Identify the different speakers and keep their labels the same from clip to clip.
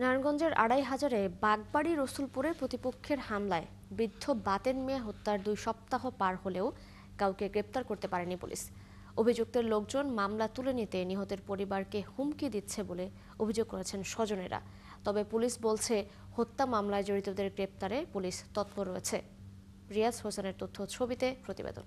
Speaker 1: নারায়ণগঞ্জের ২৫০০-এ বাগবাড়ি রসুলপুরে প্রতিপক্ষের হামলায় বৃদ্ধ বাতেন মিয়া হত্যার ২ সপ্তাহ পার হলেও কাউকে গ্রেপ্তার করতে পারেনি পুলিশ। অভিযুক্তের লোকজন মামলা তুলে নিতে নিহতের পরিবারকে হুমকি দিচ্ছে বলে অভিযোগ করেছেন স্বজনেরা। তবে পুলিশ বলছে হত্যা মামলায় জড়িতদের গ্রেপ্তারে পুলিশ তৎপর রয়েছে। রিয়াজ হোসেনের তথ্য ছবিতে প্রতিবেদন।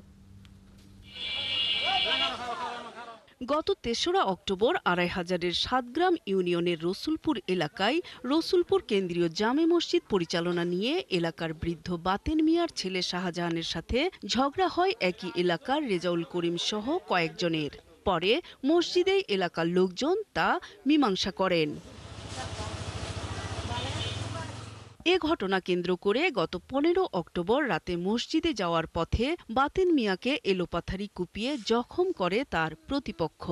Speaker 2: গত ৩রা অক্টোবর ২৫০০-এর সাতগ্রাম ইউনিয়নের রসুলপুর এলাকায় রসুলপুর কেন্দ্রীয় জামে মসজিদ পরিচালনা নিয়ে এলাকার বৃদ্ধ বাতেন মিয়ার ছেলে শাহজাহানের সাথে ঝগড়া হয় একই এলাকার রেজাউল করিম সহ কয়েকজনের। পরে মসজিদেই এলাকার লোকজন তা মীমাংসা করেন। এ ঘটনা কেন্দ্র করে গত ১৫ অক্টোবর রাতে মসজিদে যাওয়ার পথে বাতেন মিয়াকে এলোপাথারি কুপিয়ে জখম করে তার প্রতিপক্ষ।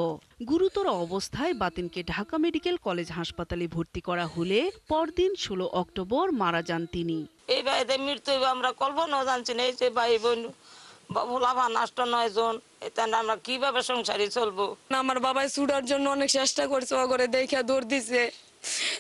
Speaker 2: গুরুতর অবস্থায় বাতেনকে ঢাকা মেডিকেল কলেজ হাসপাতালে ভর্তি করা হলে পরদিন ১৬ অক্টোবর মারা যান তিনি।
Speaker 3: এই ভাইদের মৃত্যু আমরা কল্পনাও জানছি না। এই যে ভাই বোন ভোলাভা নষ্ট ৯ জন, এটা আমরা কিভাবে সংসারী চলবো?
Speaker 4: আমার বাবাই ছুটার জন্য অনেক চেষ্টা করছে, করে দেখে দৌড় দিছে।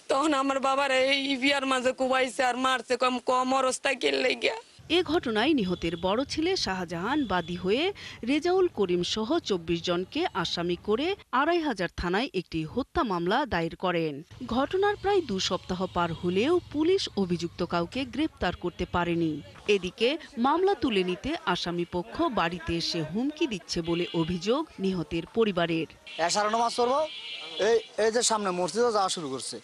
Speaker 4: তখন আমার বাবার এই বিয়ার মাঝে কুবাইছে আর মারছে, কম অবস্থায় কেলে গিয়া।
Speaker 2: এ ঘটনায় নিহতের বড় ছেলে শাহজাহান বাদী হয়ে রেজাউল করিম সহ ২৪ জনকে আসামি করে ২৫০০ থানায় একটি হত্যা মামলা দায়ের করেন। ঘটনার প্রায় ২ সপ্তাহ পার হলেও পুলিশ অভিযুক্ত কাউকে গ্রেপ্তার করতে পারেনি। এদিকে মামলা তুলে নিতে আসামি পক্ষ বাড়িতে এসে হুমকি দিচ্ছে বলে অভিযোগ নিহতের পরিবারের।
Speaker 5: এই যে সামনে মসজিদে যাওয়া শুরু করছে,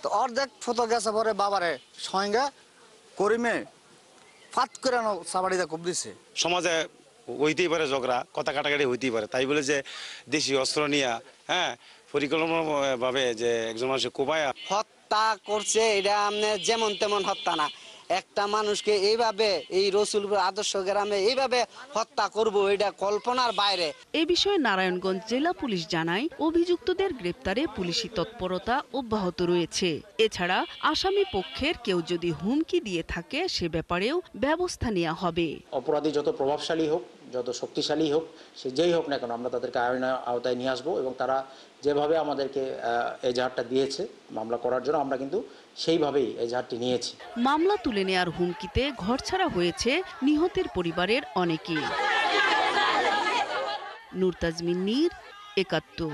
Speaker 5: তো অর্ধেক ফটো গেছে পরে বাবারে সঙ্গে করিমে ফাত করে সাবাড়িতে কোপ দিছে।
Speaker 6: সমাজে হইতেই পারে ঝগড়া, কথা কাটাকাটি হইতেই পারে, তাই বলে যে দেশি অস্ত্র নিয়ে পরিকল্পনাভাবে যে একজন মানুষের কোপায়া
Speaker 7: হত্যা করছে, এটা যেমন তেমন হত্যা না। একটা মানুষকে এইভাবে এই রসুলপুর আদর্শ গ্রামে এইভাবে হত্যা করব, এটা কল্পনার বাইরে।
Speaker 2: এ বিষয়ে নারায়ণগঞ্জ জেলা পুলিশ জানায় অভিযুক্তদের গ্রেপ্তারে পুলিশি তৎপরতা অব্যাহত রয়েছে। এছাড়া আসামি পক্ষের কেউ যদি হুমকি দিয়ে থাকে সে ব্যাপারেও ব্যবস্থা নেওয়া হবে।
Speaker 8: অপরাধী যত প্রভাবশালী হোক, যত শক্তিশালী হোক, সে যেই হোক না কেন, আমরা তাদেরকে আইনের আওতায় নিয়ে আসবো এবং তারা যেভাবে আমাদেরকে এজাহারটা দিয়েছে মামলা করার জন্য, আমরা কিন্তু সেইভাবেই এজাহারটি নিয়েছি।
Speaker 2: মামলা তুলে নেয়ার হুমকিতে ঘরছাড়া হয়েছে নিহতের পরিবারের অনেকেই। নূর তাজমিন নীর, ৭১।